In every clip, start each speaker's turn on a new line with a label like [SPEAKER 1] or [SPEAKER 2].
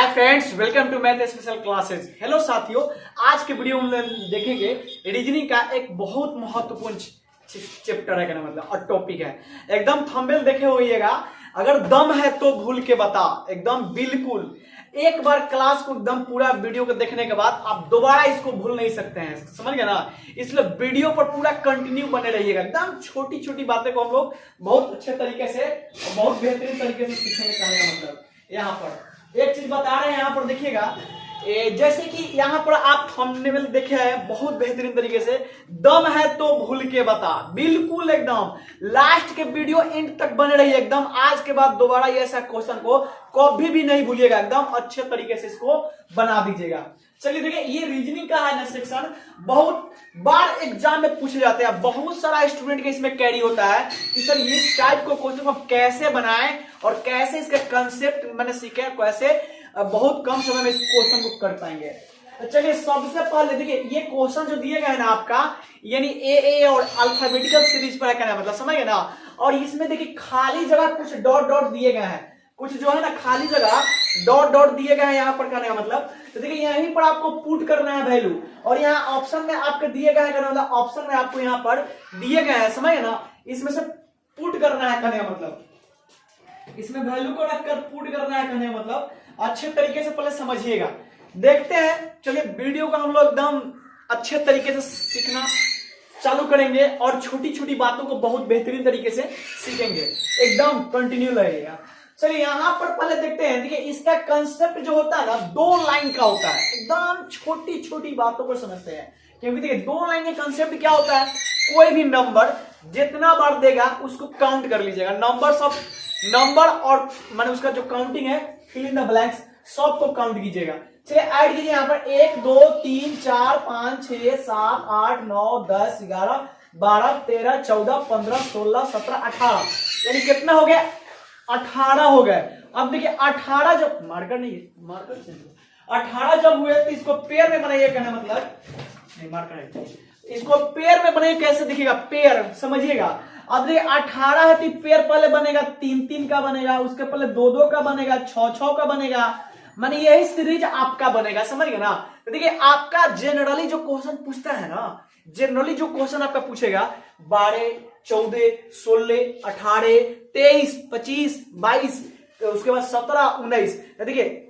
[SPEAKER 1] Hi friends, welcome to math special classes. Hello साथियों, आज के वीडियो में देखेंगे रीजनिंग का एक बहुत महत्वपूर्ण चैप्टर है, कहना मतलब और टॉपिक है। एकदम थंबनेल देखे होइएगा, अगर दम है तो भूल के बता, एकदम बिल्कुल एक बार क्लास को एकदम पूरा वीडियो को देखने के बाद आप दोबारा इसको भूल नहीं सकते हैं, समझ गए ना। इसलिए वीडियो पर पूरा कंटिन्यू बने रहिएगा। एकदम छोटी छोटी बातें को हम लोग बहुत अच्छे तरीके से और बहुत बेहतरीन तरीके से सीखेंगे। कहने का मतलब यहाँ पर एक चीज बता रहे हैं, यहाँ पर देखिएगा, जैसे कि यहाँ पर आप थंबनेल देखे हैं बहुत बेहतरीन तरीके से, दम है तो भूल के बता, बिल्कुल एकदम लास्ट के वीडियो एंड तक बने रहिए। एकदम आज के बाद दोबारा ये ऐसा क्वेश्चन को कभी भी नहीं भूलिएगा, एकदम अच्छे तरीके से इसको बना दीजिएगा। चलिए देखिए, ये रीजनिंग का है ना सेक्शन, बहुत बार एग्जाम में पूछे जाते हैं, बहुत सारा स्टूडेंट के इसमें कैरी होता है कि सर इस टाइप को क्वेश्चन को कैसे बनाएं और कैसे इसका कंसेप्ट मैंने सीखे, कैसे बहुत कम समय में इस क्वेश्चन को कर पाएंगे। तो चलिए सबसे पहले देखिए, ये क्वेश्चन जो दिए गए हैं ना आपका, यानी ए और अल्फाबेटिकल सीरीज पर कहना है मतलब, समझ गए ना। और इसमें देखिए खाली जगह कुछ डॉट डॉट दिए गए हैं, कुछ जो है ना खाली जगह डॉट डॉट दिए गए हैं यहाँ पर, कहने का मतलब। तो देखिए यहीं पर आपको पुट करना है वैल्यू, और यहाँ ऑप्शन में आपके दिए गए हैं, कहने मतलब ऑप्शन में आपको यहाँ पर दिए गए हैं, समझ गए ना। इसमें से पुट करना है, कहने का मतलब इसमें वैल्यू को रखकर पुट करना है, कहने का मतलब अच्छे तरीके से पहले समझिएगा। देखते हैं, चलिए वीडियो को हम लोग एकदम अच्छे तरीके से सीखना चालू करेंगे और छोटी छोटी बातों को बहुत बेहतरीन तरीके से सीखेंगे, एकदम कंटिन्यू रहेगा। चलिए यहाँ पर पहले देखते हैं। देखिए इसका कंसेप्ट जो होता है ना, 2 लाइन का होता है, एकदम छोटी छोटी बातों को समझते हैं। क्योंकि देखिए 2 लाइन का कंसेप्ट क्या होता है, कोई भी नंबर जितना बार देगा उसको काउंट कर लीजिएगा। नंबर और माने उसका जो काउंटिंग है, फिल इन द ब्लैंक्स, सब को काउंट कीजिएगा। चलिए ऐड कीजिए यहाँ पर 1 2 3 4 5 6 7 8 9 10 11 12 13 14 15 16 17 18, यानी कितना हो गया, 18 हो गए। अब देखिए 18 जब मार्कर नहीं है, मार्कर चाहिए, 18 जब हुए तो इसको पेयर में बनाइए, कहना मतलब नहीं मार्कर है, इसको पेयर में बनाइए। कैसे दिखेगा पेयर, समझिएगा। अब देखिए 18 है तो पेयर पहले बनेगा 3 3 का बनेगा, उसके पहले 2 2 का बनेगा, 6 6 का बनेगा, माने यही सीरीज आपका बनेगा, समझ गए ना। तो देखिए आपका जनरली जो क्वेश्चन पूछता है ना, जनरली जो क्वेश्चन आपका पूछेगा 12 14 16 18 23 25 22, उसके बाद 17 19, देखिए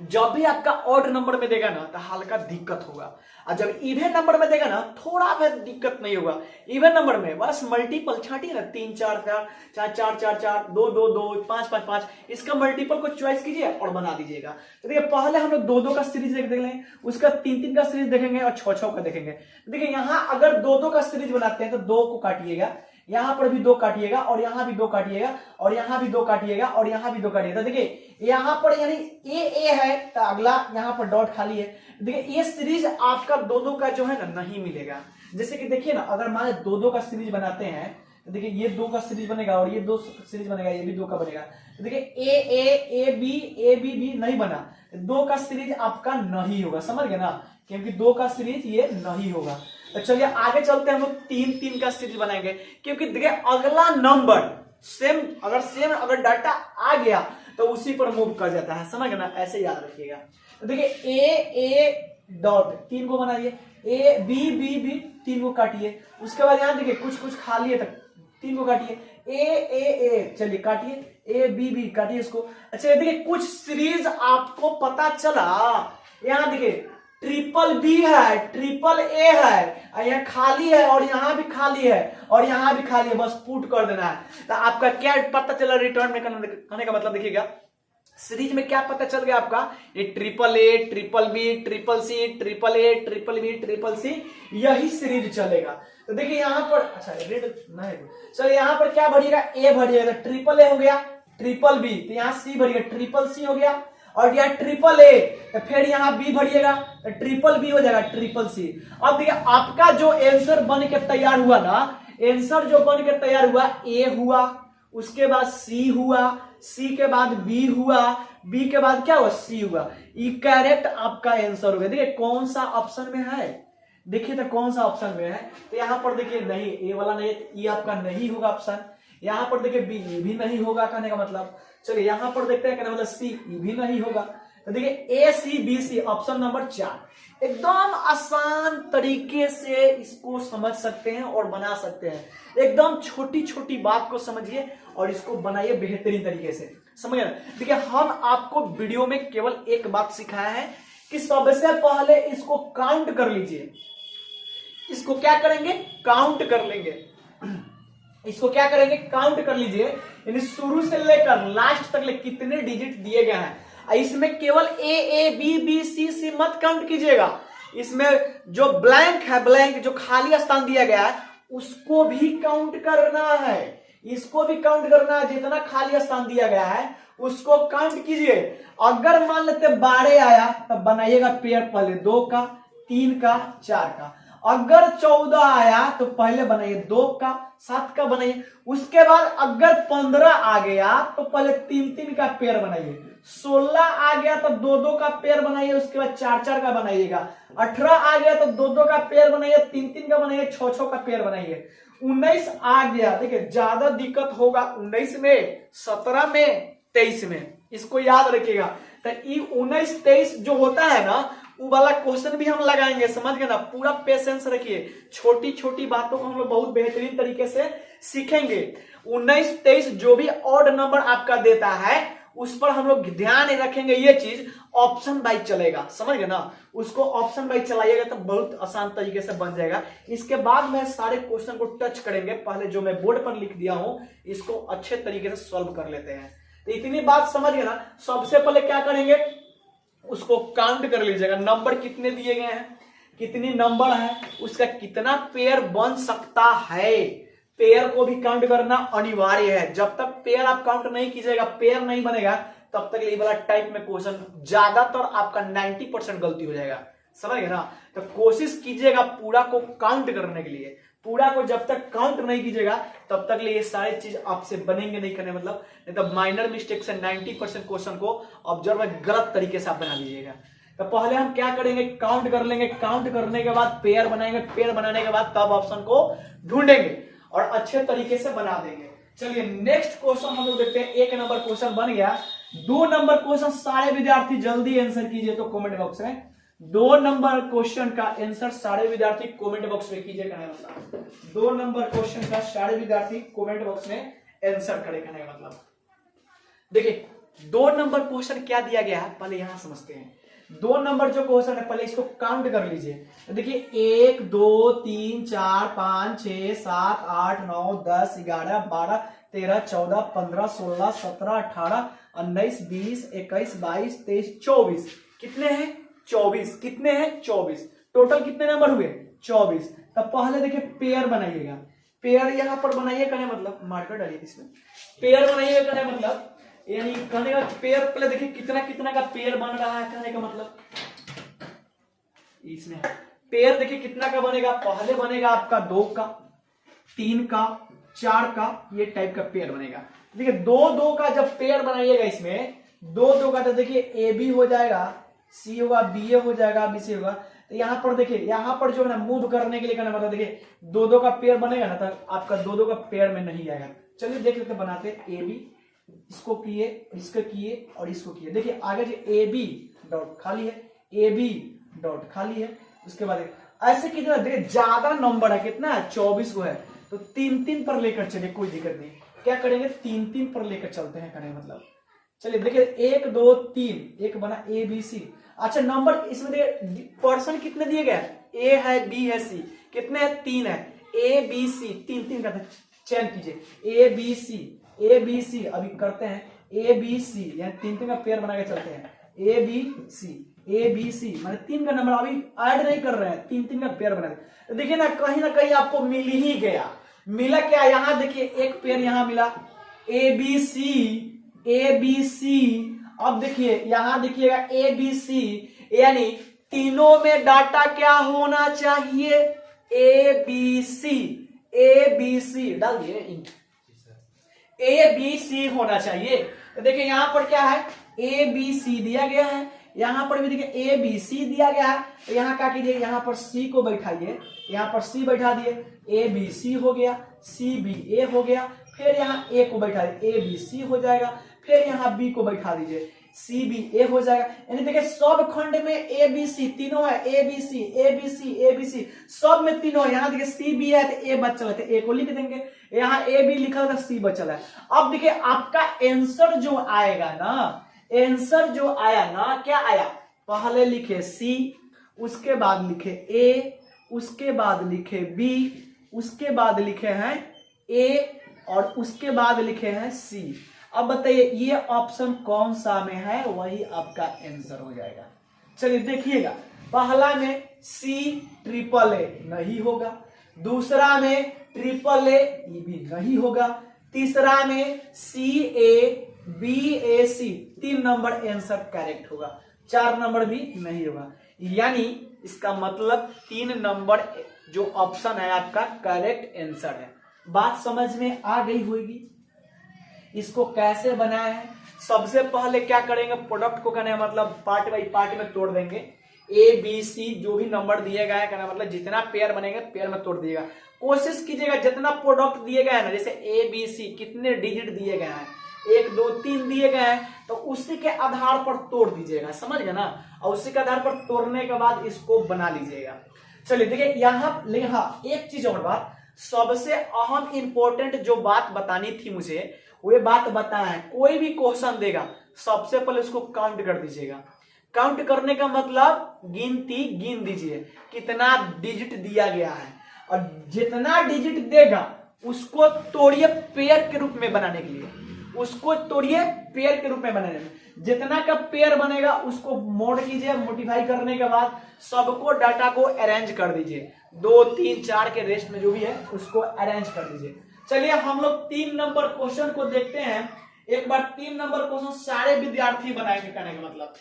[SPEAKER 1] जब भी आपका ऑड नंबर में देगा ना तो हल्का दिक्कत होगा, और जब इवन नंबर में देगा ना थोड़ा भी दिक्कत नहीं होगा। इवन नंबर में बस मल्टीपल छाटिए ना, 3 4 4 4 4 4 4 2 2 2 5 5 5, इसका मल्टीपल को चॉइस कीजिए और बना दीजिएगा। तो देखिए पहले हम लोग 2 2 का सीरीज देख लेंगे, उसका 3 3 का सीरीज देखेंगे और 6 6 का देखेंगे। तो देखिए यहाँ अगर 2 2 का सीरीज बनाते हैं तो 2 को काटिएगा, यहां पर भी 2 काटिएगा, और यहां भी 2 काटिएगा, और यहां भी 2 काटिएगा, और यहां भी 2 काटिएगा। देखिए यहां पर यानी ए है तो अगला यहां पर डॉट खाली है। देखिए ये सीरीज आपका 2 2 का जो है ना नहीं मिलेगा। जैसे कि देखिए ना, अगर मान 2 2 का सीरीज बनाते हैं तो देखिए ये 2 का सीरीज बनेगा और ये 2 सीरीज बनेगा, ये भी 2 का बनेगा। तो देखिए ए बी नहीं बना, 2 का सीरीज आपका नहीं होगा, समझ गए ना, क्योंकि 2 का सीरीज ये नहीं होगा। तो चलिए आगे चलते हैं, हम लोग 3 3 का सीरीज बनाएंगे, क्योंकि देखिए अगला नंबर सेम अगर डाटा आ गया तो उसी पर मूव कर जाता है, समझ गए ना, ऐसे याद रखिएगा। तो देखिए ए डॉट 3 को बनाइए, ए बी 3 को काटिए, उसके बाद यहाँ देखिए कुछ कुछ खाली है तक 3 को काटिए, ए चलिए काटिए, ए बी काटिए इसको। अच्छा देखिए कुछ सीरीज आपको पता चला, यहाँ देखिए ट्रिपल बी है, ट्रिपल ए है, यहाँ खाली है और यहाँ भी खाली है और यहाँ भी खाली है, बस पुट कर देना है। तो आपका क्या पता चला रिटर्न में करने का मतलब, देखिएगा सीरीज में क्या पता चल गया आपका, ये triple A triple B triple C triple A triple B triple C, यही सीरीज चलेगा। तो देखिए यहाँ पर अच्छा रेड नहीं, चलो यहाँ पर क्या भरिएगा, ए भरिएगा, तो ट्रिपल ए हो गया, ट्रिपल बी तो यहाँ सी भरिएगा, ट्रिपल सी हो गया, और यहाँ ट्रिपल ए तो फिर यहाँ बी भरिएगा तो ट्रिपल बी हो जाएगा, ट्रिपल सी। अब देखिए आपका जो आंसर बन के तैयार हुआ ना, आंसर जो बन के तैयार हुआ, ए हुआ, उसके बाद सी हुआ, सी के बाद बी हुआ, बी के बाद क्या हुआ, सी हुआ, ये करेक्ट आपका आंसर हो गया। देखिए कौन सा ऑप्शन में है, देखिए तो कौन सा ऑप्शन में है, तो यहाँ पर देखिए नहीं, ए वाला नहीं, ये आपका नहीं होगा ऑप्शन। यहाँ पर देखिए बी भी नहीं होगा, कहने का मतलब। चलिए यहाँ पर देखते हैं, कहने मतलब सी भी नहीं होगा। तो देखिए A C B C option number 4 एकदम आसान तरीके से इसको समझ सकते हैं और बना सकते हैं। एकदम छोटी छोटी बात को समझिए और इसको बनाइए बेहतरीन तरीके से, समझ गए। देखिए हम आपको वीडियो में केवल एक बात सिखाया है कि सबसे पहले इसको काउंट कर लीजिए। इसको क्या करेंगे, काउंट कर लेंगे। इसको क्या करेंगे, काउंट कर लीजिए, यानी शुरू से लेकर लास्ट तक कितने डिजिट दिए गए हैं। इसमें केवल ए बी बी सी सी मत काउंट कीजिएगा, इसमें जो ब्लैंक है, ब्लैंक जो खाली स्थान दिया गया है उसको भी काउंट करना है, इसको भी काउंट करना है। जितना खाली स्थान दिया गया है उसको काउंट कीजिए। अगर मान लेते 12 आया तब बनाइएगा पेयर पहले 2 का, 3 का, 4 का। अगर 14 आया तो पहले बनाइए 2 का, 7 का बनाइए। उसके बाद अगर 15 आ गया तो पहले 3-3 का पेयर बनाइए। 16 आ गया तो 2-2 का पेयर बनाइए, उसके बाद 4-4 का बनाइएगा। 18 आ गया तो 2-2 का पेयर बनाइए, 3-3 का बनाइए, 6-6 का पेयर बनाइए। 19 आ गया, देखिए ज्यादा दिक्कत होगा 19 में, 17 में, 23 में, इसको याद रखिएगा। तो ये 19, 23 जो होता है ना वो वाला क्वेश्चन भी हम लगाएंगे, समझ गए ना। पूरा पेशेंस रखिए, छोटी छोटी बातों को हम लोग बहुत बेहतरीन तरीके से सीखेंगे। 19, 23 जो भी ऑड नंबर आपका देता है उस पर हम लोग ध्यान रखेंगे। ये चीज ऑप्शन वाइज चलेगा, समझ गए ना। उसको ऑप्शन वाइज चलाइएगा तो बहुत आसान तरीके से बन जाएगा। इसके बाद में सारे क्वेश्चन को टच करेंगे। पहले जो मैं बोर्ड पर लिख दिया हूं इसको अच्छे तरीके से सॉल्व कर लेते हैं। तो इतनी बात समझ गए ना। सबसे पहले क्या करेंगे, उसको काउंट कर लीजिएगा। नंबर कितने दिए गए हैं, कितनी नंबर है, उसका कितना पेयर बन सकता है, पेयर को भी काउंट करना अनिवार्य है। जब तक पेयर आप काउंट नहीं कीजिएगा, पेयर नहीं बनेगा, तब तक ये वाला टाइप में क्वेश्चन ज्यादातर आपका 90% गलती हो जाएगा, समझ गए ना। तो कोशिश कीजिएगा पूरा को काउंट करने के लिए। पूरा को जब तक काउंट नहीं कीजिएगा तब तक ये सारी चीज आपसे बनेंगे नहीं करने, मतलब नहीं तो माइनर मिस्टेक से 90% क्वेश्चन को ऑब्जर्व गलत तरीके से आप बना लीजिएगा। तो पहले हम क्या करेंगे, काउंट कर लेंगे। काउंट करने के बाद पेयर बनाएंगे, पेयर बनाने के बाद तब ऑप्शन को ढूंढेंगे और अच्छे तरीके से बना देंगे। चलिए नेक्स्ट क्वेश्चन हम लोग देखते हैं। 1 नंबर क्वेश्चन बन गया। 2 नंबर क्वेश्चन सारे विद्यार्थी जल्दी आंसर कीजिए तो कमेंट बॉक्स में। 2 नंबर क्वेश्चन का आंसर सारे विद्यार्थी कमेंट बॉक्स में कीजिए। कहने मतलब 2 नंबर क्वेश्चन का सारे विद्यार्थी कमेंट बॉक्स में आंसर करे। कहने का मतलब देखिए 2 नंबर क्वेश्चन क्या दिया गया है पहले यहां समझते हैं। 2 नंबर जो क्वेश्चन है पहले इसको काउंट कर लीजिए। देखिए 1 2 3 4 5 6 7 8 9 10 11 12 13 14 15 16 17 18 19 20 21 22 23 24 कितने हैं 24। कितने हैं 24। टोटल कितने नंबर हुए 24। तब पहले देखिए पेयर बनाइएगा। पेयर यहां पर बनाइए, कहने मतलब मार्कर डालिए इसमें, पेयर बनाइए कहने मतलब, यानी कहने का पेयर पहले देखिए कितना कितना का पेयर बन रहा है। कहने का मतलब इसमें पेयर देखिए कितना का बनेगा। पहले बनेगा आपका 2 का, 3 का, 4 का, ये टाइप का पेयर बनेगा। देखिए 2-2 का जब पेयर बनाइएगा इसमें 2-2 का तो देखिए ए बी हो जाएगा, सी होगा, बी ए हो जाएगा, बी सी होगा। तो यहाँ पर देखिए यहाँ पर जो है ना मूव करने के लिए करना मतलब देखिए 2-2 का पेयर बनेगा ना तो आपका 2-2 का पेयर में नहीं आएगा। चलिए देख लेते बनाते ए बी, इसको किए, इसको किए और इसको किए। देखिए आगे जो ए बी डॉट खाली है, ए बी डॉट खाली है। उसके बाद ऐसे कितना देखिए ज्यादा नंबर है, कितना है 24 को है तो 3-3 पर लेकर चलिए, कोई दिक्कत नहीं। क्या करेंगे 3-3 पर लेकर चलते हैं कहने मतलब। चलिए देखिए 1 2 3 एक बना ए बी सी। अच्छा नंबर इसमें देखिए पर्सन कितने दिए गए, ए है, बी है, सी कितने है 3 है। ए बी सी 3-3 का चयन कीजिए। ए बी सी, ए बी सी अभी करते हैं ए बी सी, यानी 3-3 का पेयर बना के चलते हैं। ए बी सी, ए बी सी माने 3 का नंबर अभी ऐड नहीं कर रहे हैं, 3-3 का पेयर बना। तो देखिए ना कहीं आपको मिल ही गया। मिला क्या, यहां देखिए एक पेयर यहां मिला ए बी सी, ए बी सी। अब देखिए यहां देखिएगा ए बी सी, यानी तीनों में डाटा क्या होना चाहिए ए बी सी, ए बी सी डाल दिए, ए बी सी होना चाहिए। तो देखिए यहां पर क्या है ए बी सी दिया गया है, यहां पर भी देखिए ए बी सी दिया गया है। तो यहां क्या कीजिए, यहां पर सी को बैठाइए, यहां पर सी बैठा दिए, ए बी सी हो गया, सी बी ए हो गया। फिर यहाँ ए को बैठा दिए, ए बी सी हो जाएगा। फिर यहाँ बी को बैठा दीजिए, सी बी, ए हो जाएगा। यानी देखिए सब खंड में ए बी सी तीनों है, A B C A B C A B C सब में तीनों है। यहाँ देखिए सी बी है तो ए बचल है तो ए को लिख देंगे, यहाँ ए बी लिखा है तो सी बचल है। अब देखिए आपका आंसर जो आएगा ना, आंसर जो आया ना, क्या आया, पहले लिखे सी, उसके बाद लिखे ए, उसके बाद लिखे बी, उसके बाद लिखे हैं ए और उसके बाद लिखे हैं सी। अब बताइए ये ऑप्शन कौन सा में है, वही आपका आंसर हो जाएगा। चलिए देखिएगा, पहला में सी ट्रिपल ए नहीं होगा, दूसरा में ट्रिपल ए ये भी नहीं होगा, तीसरा में C A B A C 3 number answer correct होगा, 4 नंबर भी नहीं होगा। यानी इसका मतलब 3 नंबर जो ऑप्शन है आपका करेक्ट आंसर है। बात समझ में आ गई होगी। इसको कैसे बनाया है, सबसे पहले क्या करेंगे, प्रोडक्ट को करने मतलब पार्ट बाई पार्ट में तोड़ देंगे। ए बी सी जो भी नंबर दिए गए हैं, कहना मतलब जितना पेयर बनेगा पेयर में तोड़ दिएगा। कोशिश कीजिएगा जितना प्रोडक्ट दिए गए हैं ना, जैसे ए बी सी कितने डिजिट दिए गए हैं, 1 2 3 दिए गए हैं, तो उसी के आधार पर तोड़ दीजिएगा, समझ गए ना। और उसी के आधार पर तोड़ने के बाद इसको बना लीजिएगा। चलिए देखिए यहाँ एक चीज और बात, सबसे अहम इंपॉर्टेंट जो बात बतानी थी मुझे, वो बात बताया है। कोई भी क्वेश्चन देगा सबसे पहले उसको काउंट कर दीजिएगा। काउंट करने का मतलब गिनती गिन दीजिए कितना डिजिट दिया गया है, और जितना डिजिट देगा उसको तोड़िए पेयर के रूप में बनाने के लिए, उसको तोड़िए पेयर के रूप में बनाने में। जितना का पेयर बनेगा उसको मोड कीजिए, मोडिफाई करने के बाद सबको डाटा को अरेंज कर दीजिए, 2 3 4 के रेस्ट में जो भी है उसको अरेंज कर दीजिए। चलिए हम लोग 3 नंबर क्वेश्चन को देखते हैं एक बार। 3 नंबर क्वेश्चन सारे विद्यार्थी बनाएंगे, कहने का मतलब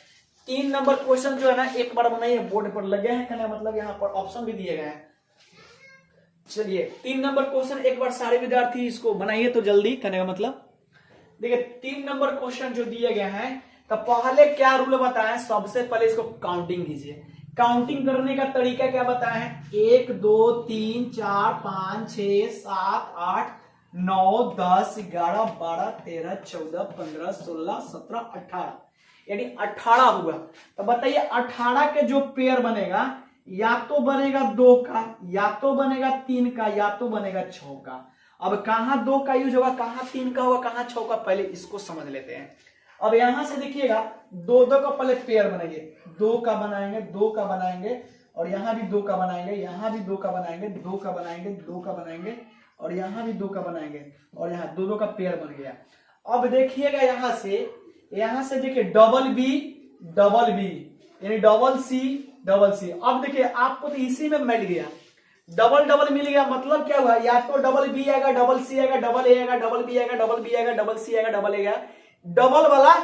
[SPEAKER 1] 3 नंबर क्वेश्चन जो है ना एक बार बनाइए, बोर्ड पर लगे हैं, कहने का मतलब यहाँ पर ऑप्शन भी दिए गए हैं। चलिए 3 नंबर क्वेश्चन एक बार सारे विद्यार्थी इसको बनाइए तो जल्दी, कहने का मतलब देखिए 3 नंबर क्वेश्चन जो दिए गए हैं, तो पहले क्या रूल बताएं, सबसे पहले इसको काउंटिंग कीजिए। काउंटिंग करने का तरीका क्या बताएं, 1 2 3 4 5 6 7 8 9 10 11 12 13 14 15 16 17 18, यानी 18 हुआ। तो बताइए 18 के जो पेयर बनेगा, या तो बनेगा 2 का, या तो बनेगा 3 का, या तो बनेगा 6 का। अब कहां 2 का यूज होगा, कहां 3 का होगा, कहां 6 का, पहले इसको समझ लेते हैं। अब यहां से देखिएगा 2 2 का पहले पेयर बनाइए, 2 का बनाएंगे, 2 का बनाएंगे, और यहां भी 2 का बनाएंगे, यहां भी 2 का बनाएंगे, 2 का बनाएंगे, 2 का बनाएंगे, और यहां भी 2 का बनाएंगे, और यहां 2 2 का पेयर बन गया। अब देखिएगा यहां से देखिए डबल बी यानी डबल सी। अब देखिए आपको तो इसी में मिल गया, डबल मिल गया, मतलब क्या हुआ, या तो डबल बी आएगा, डबल सी आएगा, डबल ए आएगा, डबल बी आएगा, डबल बी आएगा, डबल सी आएगा, डबल ए आएगा। डबल वाला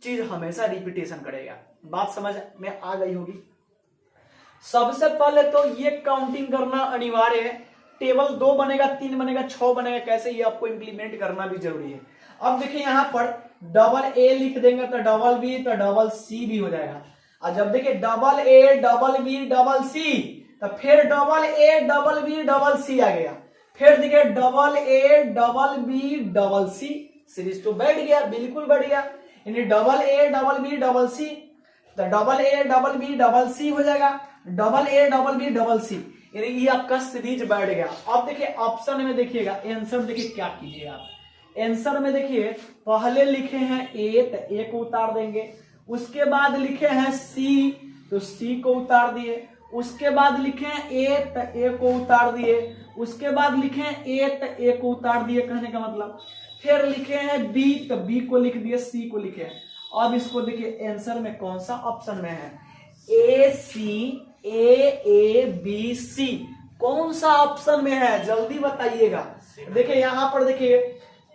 [SPEAKER 1] चीज हमेशा रिपीटेशन करेगा। बात समझ में आ गई होगी। सबसे पहले तो ये काउंटिंग करना अनिवार्य है। टेबल 2 बनेगा, 3 बनेगा, 6 बनेगा, कैसे ये आपको इंप्लीमेंट करना भी जरूरी है। अब देखिए यहाँ पर डबल ए लिख देंगे तो डबल बी तो डबल सी भी हो जाएगा। और जब देखिए double A double B double C, तो फिर double A double B double C आ गया। फिर देखिए double A double B double C, series तो बैठ गया, बिल्कुल बैठ गया। यानी double A double B double C, तो double A double B double C हो जाएगा, double A double B double C, यानी ये आपका सीरीज बैठ गया। अब देखिए ऑप्शन में देखिएगा, आंसर देखिए क्या कीजिए आप। आंसर में देखिए पहले लिखे हैं ए, तो ए को उतार देंगे, उसके बाद लिखे हैं सी, तो सी को उतार दिए, उसके बाद लिखे हैं ए, तो ए को उतार दिए, उसके बाद लिखे हैं ए, तो ए को उतार दिए, कहने का मतलब। फिर लिखे हैं बी, तो बी को लिख दिए, सी को लिखे हैं। अब इसको देखिए आंसर में कौन सा ऑप्शन में है, ए सी ए बी सी, कौन सा ऑप्शन में है जल्दी बताइएगा। देखिए यहाँ पर देखिए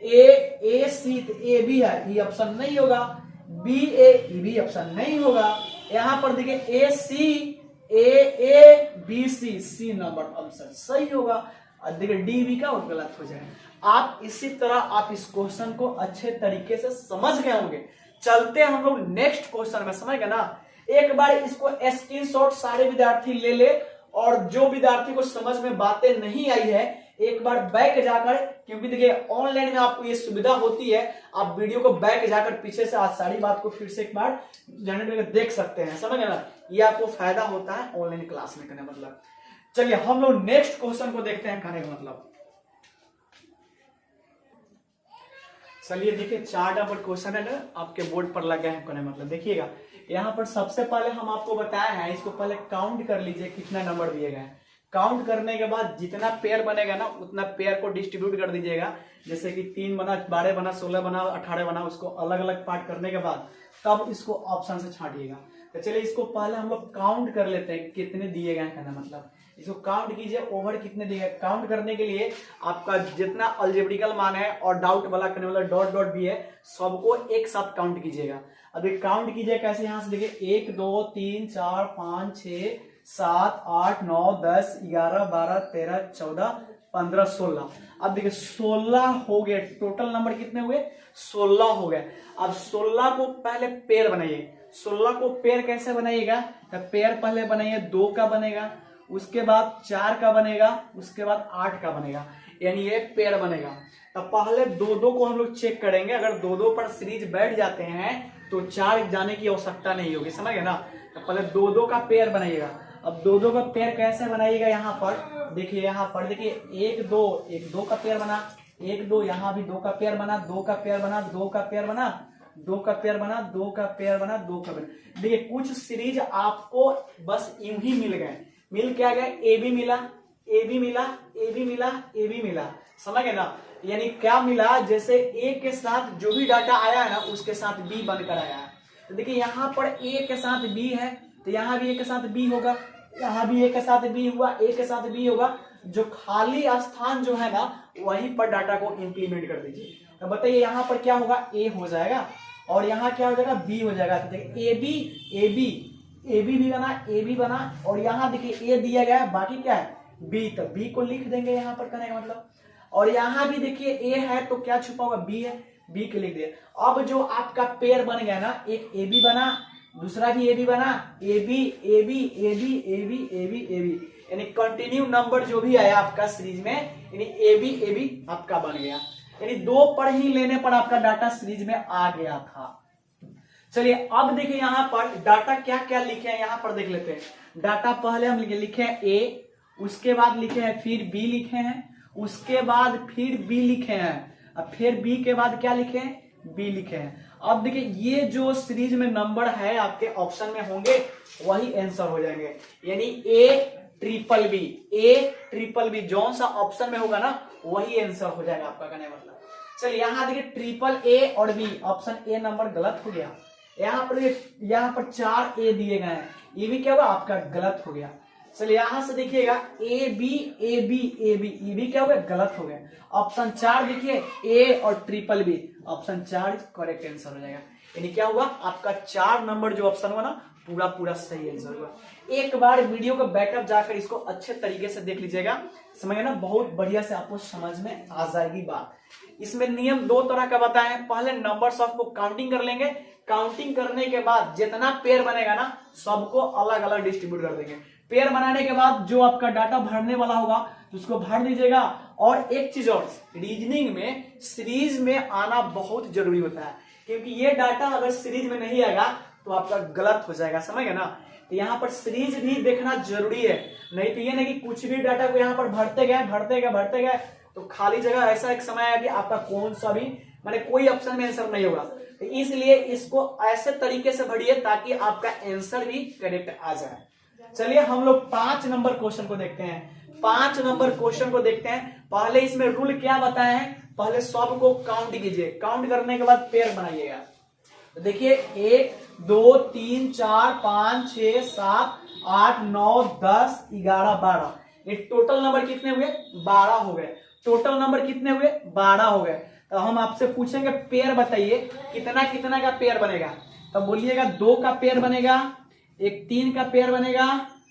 [SPEAKER 1] ए सी ए बी है, ये ऑप्शन नहीं होगा, बी ए बी ऑप्शन नहीं होगा। यहाँ पर देखिए A C A B C, C number option सही होगा। और देखिए डी बी का और गलत हो जाएगा। आप इसी तरह आप इस क्वेश्चन को अच्छे तरीके से समझ गए होंगे। चलते हम लोग नेक्स्ट क्वेश्चन में, समझ गए ना। एक बार इसको स्क्रीनशॉट सारे विद्यार्थी ले ले, और जो विद्यार्थी को समझ में बातें नहीं आई है एक बार बैक जाकर, क्योंकि देखिए ऑनलाइन में आपको ये सुविधा होती है, आप वीडियो को बैक जाकर पीछे से आज सारी बात को फिर से एक बार जनरेट करके देख सकते हैं, समझ गए ना। ये आपको फायदा होता है ऑनलाइन क्लास में करने मतलब। चलिए हम लोग नेक्स्ट क्वेश्चन को देखते हैं कहने का मतलब। चलिए देखिए 4 नंबर क्वेश्चन है ना, आपके बोर्ड पर लगे हैं कहने मतलब। देखिएगा यहाँ पर सबसे पहले हम आपको बताया है, इसको पहले काउंट कर लीजिए कितना नंबर दिए गए हैं। काउंट करने के बाद जितना पेयर बनेगा ना उतना पेयर को डिस्ट्रीब्यूट कर दीजिएगा। जैसे कि 3 बना, 12 बना, 16 बना, 18 बना, उसको अलग अलग पार्ट करने के बाद तब इसको ऑप्शन से छांटिएगा। तो चलिए इसको पहले हम लोग काउंट कर लेते हैं कितने दिए गए कहना मतलब। इसको काउंट कीजिए ओवर कितने दिए गए। काउंट करने के लिए आपका जितना अलजेब्रिकल मान है और डाउट वाला करने वाला डॉट डॉट भी है, सबको एक साथ काउंट कीजिएगा। अभी काउंट कीजिए कैसे, यहां से देखिए 1 2 3 4 5 6 7 8 9 10 11 12 13 14 15 16। अब देखिए 16 हो गए, टोटल नंबर कितने हुए 16 हो गए। अब 16 को पहले पेयर बनाइए। 16 को पेयर कैसे बनाइएगा, तो पेयर पहले बनाइए 2 का बनेगा, उसके बाद 4 का बनेगा, उसके बाद 8 का बनेगा, यानी ये पेयर बनेगा। तो पहले 2-2 को हम लोग चेक करेंगे। अगर 2-2 पर सीरीज बैठ जाते हैं तो 4 जाने की आवश्यकता नहीं होगी, समझ गए ना। तो पहले 2-2 का पेयर बनाइएगा। अब 2-2 का पेयर कैसे बनाइएगा, यहाँ पर देखिए, यहाँ पर देखिए 1-2 का पेयर बना, 1-2, यहाँ भी 2 का पेयर बना, 2 का पेयर बना, 2 का पेयर बना, 2 का पेयर बना, 2 का पेयर बना, 2 का पेयर। देखिए कुछ सीरीज आपको बस यूं ही मिल गए, मिल क्या गए, ए बी मिला, ए बी मिला, ए बी मिला, ए बी मिला, समझ गए ना। यानी क्या मिला, जैसे ए के साथ जो भी डाटा आया है ना उसके साथ बी बनकर आया है। तो देखिए यहाँ पर ए के साथ बी है तो यहाँ भी ए के साथ बी होगा, यहाँ भी ए के साथ बी हुआ, ए के साथ बी होगा। जो खाली स्थान जो है ना वहीं पर डाटा को इंप्लीमेंट कर दीजिए। तो बताइए यहाँ पर क्या होगा, ए हो जाएगा और यहाँ क्या हो जाएगा, बी हो जाएगा। तो देखिए A B A B, A B भी बना, ए बी बना, और यहाँ देखिए ए दिया गया है, बाकी क्या है बी, तो बी को लिख देंगे यहाँ पर करने का मतलब। और यहाँ भी देखिए ए है तो क्या छुपा होगा, बी है, बी के लिख दिए। अब जो आपका पेयर बन गया ना, एक ए बी बना, दूसरा भी ए बी बना, A B A B A B A B A B A B, यानी कंटिन्यू नंबर जो भी आया आपका सीरीज में, यानी ए बी आपका बन गया। यानी 2 पर ही लेने पर आपका डाटा सीरीज में आ गया था। चलिए अब देखिए यहाँ पर डाटा क्या क्या लिखे हैं, यहाँ पर देख लेते हैं। डाटा पहले हम लिखे हैं ए, उसके बाद लिखे हैं फिर बी लिखे हैं, उसके बाद फिर बी लिखे हैं, अब फिर बी के बाद क्या लिखे हैं, बी लिखे हैं। अब देखिए ये जो सीरीज में नंबर है आपके ऑप्शन में होंगे वही आंसर हो जाएंगे, यानी ए ट्रिपल बी जौन सा ऑप्शन में होगा ना वही आंसर हो जाएगा आपका, कहने मतलब। चलिए यहाँ देखिए ट्रिपल ए और बी, ऑप्शन ए नंबर गलत हो गया। यहाँ पर 4 ए दिए गए हैं, ये भी क्या होगा आपका गलत हो गया। चलिए यहां से देखिएगा A B A B A B, ये भी क्या हो गया गलत हो गया। ऑप्शन 4 देखिए ए और triple B, option 4 correct answer हो जाएगा। यानी क्या हुआ आपका 4 नंबर जो ऑप्शन हुआ ना पूरा सही आंसर हुआ। एक बार वीडियो को बैकअप जाकर इसको अच्छे तरीके से देख लीजिएगा, समझ ना, बहुत बढ़िया से आपको समझ में आ जाएगी बात। इसमें नियम 2 तरह का बताए हैं। पहले नंबर्स ऑफ को काउंटिंग कर लेंगे, काउंटिंग करने के बाद जितना पेयर बनेगा ना सबको अलग अलग डिस्ट्रीब्यूट कर देंगे। पेयर बनाने के बाद जो आपका डाटा भरने वाला होगा तो उसको भर दीजिएगा। और एक चीज और, रीजनिंग में सीरीज में आना बहुत जरूरी होता है, क्योंकि ये डाटा अगर सीरीज में नहीं आएगा तो आपका गलत हो जाएगा, समझ गए ना। तो यहाँ पर सीरीज भी देखना जरूरी है, नहीं तो ये नहीं कि कुछ भी डाटा को यहाँ पर भरते गए तो खाली जगह ऐसा एक समय आया कि आपका कौन सा भी माने कोई ऑप्शन में आंसर नहीं होगा। तो इसलिए इसको ऐसे तरीके से भरिए ताकि आपका आंसर भी करेक्ट आ जाए। चलिए हम लोग 5 नंबर क्वेश्चन को देखते हैं। 5 नंबर क्वेश्चन को देखते हैं। पहले इसमें रूल क्या बताया है, पहले सब को काउंट कीजिए, काउंट करने के बाद पेयर बनाइएगा। तो देखिए 1 2 3 4 5 6 7 8 9 10 11 12, ये टोटल नंबर कितने हुए 12 हो गए। टोटल नंबर कितने हुए 12 हो गए। तो हम आपसे पूछेंगे पेयर बताइए कितना कितना का पेयर बनेगा। तो बोलिएगा 2 का पेयर बनेगा, एक 3 का पेयर बनेगा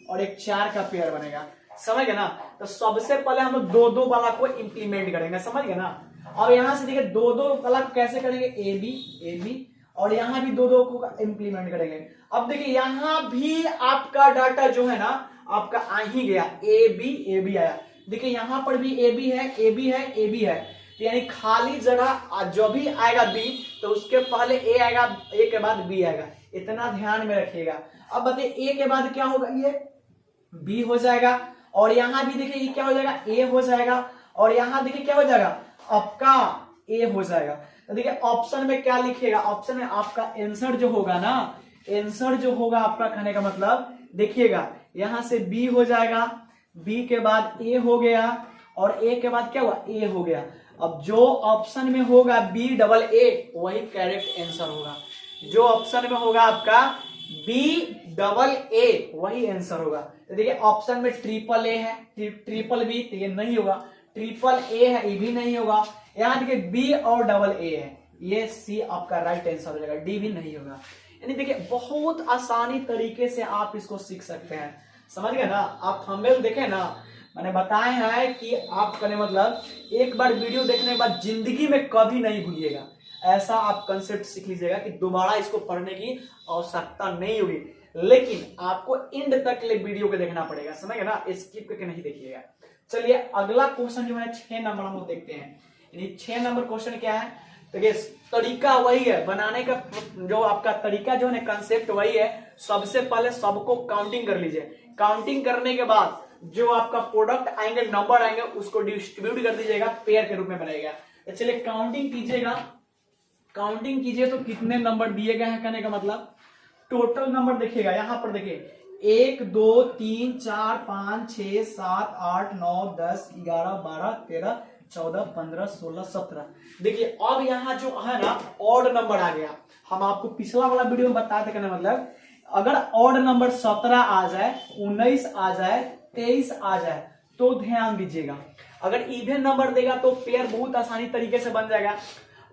[SPEAKER 1] और एक 4 का पेयर बनेगा, समझ गए ना। तो सबसे पहले हम लोग 2-2 वाला को इंप्लीमेंट करेंगे, समझ गए ना। और यहां से देखिए 2-2 वाला कैसे करेंगे, ए बी, और यहां भी 2-2 को इंप्लीमेंट करेंगे। अब देखिए यहां भी आपका डाटा जो है ना आपका आ ही गया, ए बी आया। देखिए यहाँ पर भी ए बी है, ए बी है, ए बी है, तो यानी खाली जगह जो भी आएगा बी तो उसके पहले ए आएगा, ए के बाद बी आएगा, इतना ध्यान में रखिएगा। अब बताइए ए के बाद क्या होगा, ये बी हो जाएगा, और यहाँ भी देखिए ये क्या हो जाएगा, ए हो जाएगा, और यहाँ देखिए क्या हो जाएगा, आपका ए हो जाएगा। तो देखिए ऑप्शन में क्या लिखिएगा, ऑप्शन में आपका आंसर जो होगा ना, आंसर जो होगा आपका कहने का मतलब देखिएगा यहां से बी हो जाएगा, बी के बाद ए हो गया, और ए के बाद क्या हुआ, ए हो गया। अब जो ऑप्शन में होगा बी डबल ए वही करेक्ट आंसर होगा, जो ऑप्शन में होगा आपका बी डबल ए वही आंसर होगा। तो देखिए ऑप्शन में ट्रिपल ए है, ट्रिपल बी तो ये नहीं होगा, ट्रिपल ए है ये भी नहीं होगा, यहाँ देखिए बी और डबल ए है, ये सी आपका राइट आंसर हो जाएगा, डी भी नहीं होगा। यानी देखिए बहुत आसानी तरीके से आप इसको सीख सकते हैं, समझ गए ना। आप थंबनेल देखे ना, मैंने बताए हैं कि आप करने मतलब एक बार वीडियो देखने के बाद जिंदगी में कभी नहीं भूलिएगा, ऐसा आप कंसेप्ट सीख लीजिएगा कि दोबारा इसको पढ़ने की आवश्यकता नहीं होगी, लेकिन आपको एंड तक ले वीडियो को देखना पड़ेगा, समझ गए ना, स्किप करके नहीं देखिएगा। चलिए अगला क्वेश्चन जो है 6 नंबर हम लोग देखते हैं। यानी 6 नंबर क्वेश्चन क्या है, देखिए तरीका वही है बनाने का, जो आपका तरीका जो है कंसेप्ट वही है। सबसे पहले सबको काउंटिंग कर लीजिए, काउंटिंग करने के बाद जो आपका प्रोडक्ट आएंगे, नंबर आएंगे, उसको डिस्ट्रीब्यूट कर दीजिएगा, पेयर के रूप में बनेगा। तो चलिए काउंटिंग कीजिएगा, काउंटिंग कीजिए तो कितने नंबर दिए गए हैं कहने का मतलब टोटल नंबर देखिएगा, यहां पर देखिए 1 2 3 4 5 6 7 8 9 10 11 12 13 14 15 16 17। देखिए अब यहाँ जो है ना ऑड नंबर आ गया, हम आपको पिछला वाला वीडियो में बताते कहने मतलब अगर ऑड नंबर 17 आ जाए, 19 आ जाए, 23 आ जाए तो ध्यान दीजिएगा। अगर इवन नंबर देगा तो पेयर बहुत आसानी तरीके से बन जाएगा,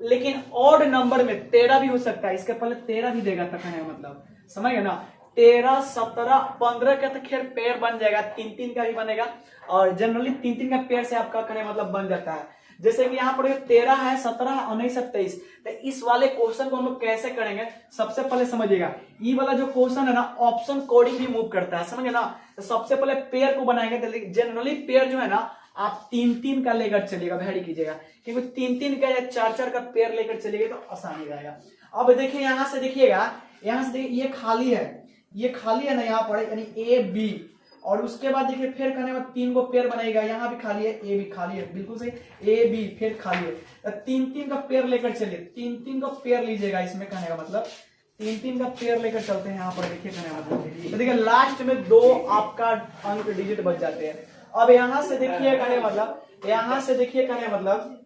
[SPEAKER 1] लेकिन ऑड नंबर में 13 भी हो सकता है, इसके पहले 13 भी देगा तक है मतलब, समझ गए ना। 13 17 15 का तो खैर पेयर बन जाएगा, 3-3 का भी बनेगा, और जनरली 3-3 का पेयर से आपका कहने मतलब बन जाता है। जैसे कि यहाँ पर 13 है, 17 है, 19 है, 23, तो इस वाले क्वेश्चन को हम लोग कैसे करेंगे, सबसे पहले समझिएगा ये वाला जो क्वेश्चन है ना ऑप्शन कोडिंग भी मूव करता है, समझे ना। तो सबसे पहले पेयर को बनाएंगे, तो जनरली पेयर जो है ना आप 3-3 का लेकर चलिएगा, वैरी कीजिएगा, क्योंकि 3-3 का या 4-4 का पेयर लेकर चलिएगा तो आसानी रहेगा। अब देखिए यहां से देखिएगा, यहां से देखिए ये खाली है, ये खाली है ना यहाँ पर, यानी ए बी, और उसके बाद देखिए फिर कहने में 3 को पेयर बनाएगा, यहाँ भी खाली है, ए बी खाली है, बिल्कुल सही, ए बी फिर खाली है, तो 3-3 का पेयर लेकर चलिए, 3-3 का पेयर लीजिएगा, इसमें कहने का मतलब 3-3 का पेयर लेकर चलते हैं। यहाँ पर देखिए कहने का मतलब तो देखिए लास्ट में 2 आपका अंक डिजिट बच जाते हैं। अब यहां से देखिए कहने मतलब, यहां से देखिए कहने मतलब,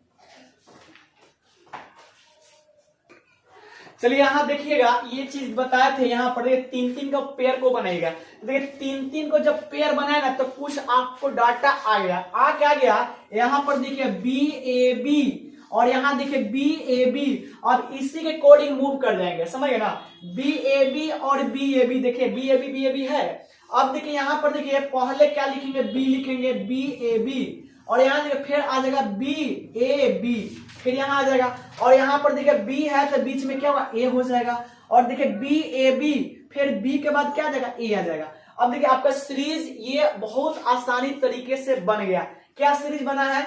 [SPEAKER 1] चलिए यहां देखिएगा ये चीज बताए थे, यहाँ पर 3-3 का पेयर को बनेगा। देखिए 3-3 को जब पेयर बनाएगा तो कुछ आपको डाटा आ गया, क्या गया, यहाँ पर देखिए बी ए बी, और यहाँ देखिए बी ए बी, और इसी के कोडिंग मूव कर जाएंगे, समझ गए ना। बी ए बी और बी ए बी, देखिए बी ए बी है। अब देखिए यहाँ पर देखिए पहले क्या लिखेंगे, बी लिखेंगे, बी ए बी, और यहाँ देखिए फिर आ जाएगा बी ए बी, फिर यहाँ आ जाएगा, और यहाँ पर देखिए बी है तो बीच में क्या होगा, ए हो जाएगा, और देखिए बी ए बी, फिर बी के बाद क्या आ जाएगा, ए आ जाएगा। अब देखिए आपका सीरीज ये बहुत आसानी तरीके से बन गया। क्या सीरीज बना है,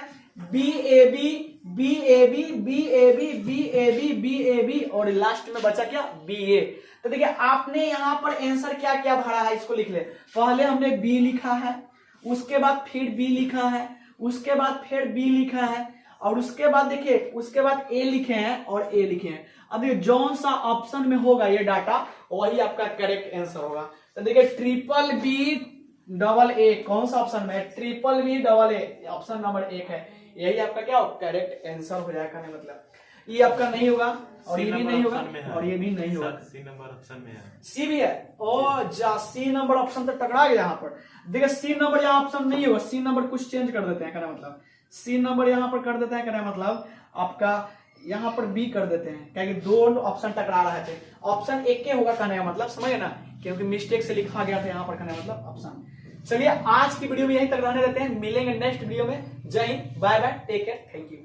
[SPEAKER 1] B A B, B A B, B A B, B A B, B A B, और लास्ट में बचा क्या, बी ए। तो देखिए आपने यहाँ पर आंसर क्या क्या भरा है, इसको लिख ले। पहले हमने बी लिखा है, उसके बाद फिर बी लिखा है, उसके बाद फिर बी लिखा है, और उसके बाद देखिए उसके बाद ए लिखे हैं और ए लिखे हैं। अब देखिए जौन सा ऑप्शन में होगा ये डाटा वही आपका करेक्ट आंसर होगा। तो देखिए ट्रिपल बी डबल ए कौन सा ऑप्शन में है, triple B double A, option number 1 है, यही आपका क्या करेक्ट आंसर हो जाएगा। मतलब ये आपका नहीं होगा, और ये भी नहीं होगा, और ये भी नहीं होगा।
[SPEAKER 2] सी नंबर ऑप्शन में है,
[SPEAKER 1] सी भी है, ओ जा सी नंबर ऑप्शन तो टकरा गया यहाँ पर। देखिए सी नंबर यहाँ ऑप्शन नहीं होगा, सी नंबर कुछ चेंज कर देते हैं, कहना मतलब सी नंबर यहाँ पर कर देते हैं, कहना मतलब आपका यहाँ पर बी कर देते हैं, क्या 2 ऑप्शन टकरा रहे थे, ऑप्शन 1 के होगा कहने का मतलब, समझे ना, क्योंकि मिस्टेक से लिखा गया था यहाँ पर कहने मतलब ऑप्शन। चलिए आज की वीडियो में यहीं तक रहने देते हैं, मिलेंगे नेक्स्ट वीडियो में। जय Hind, bye bye, take care, thank you.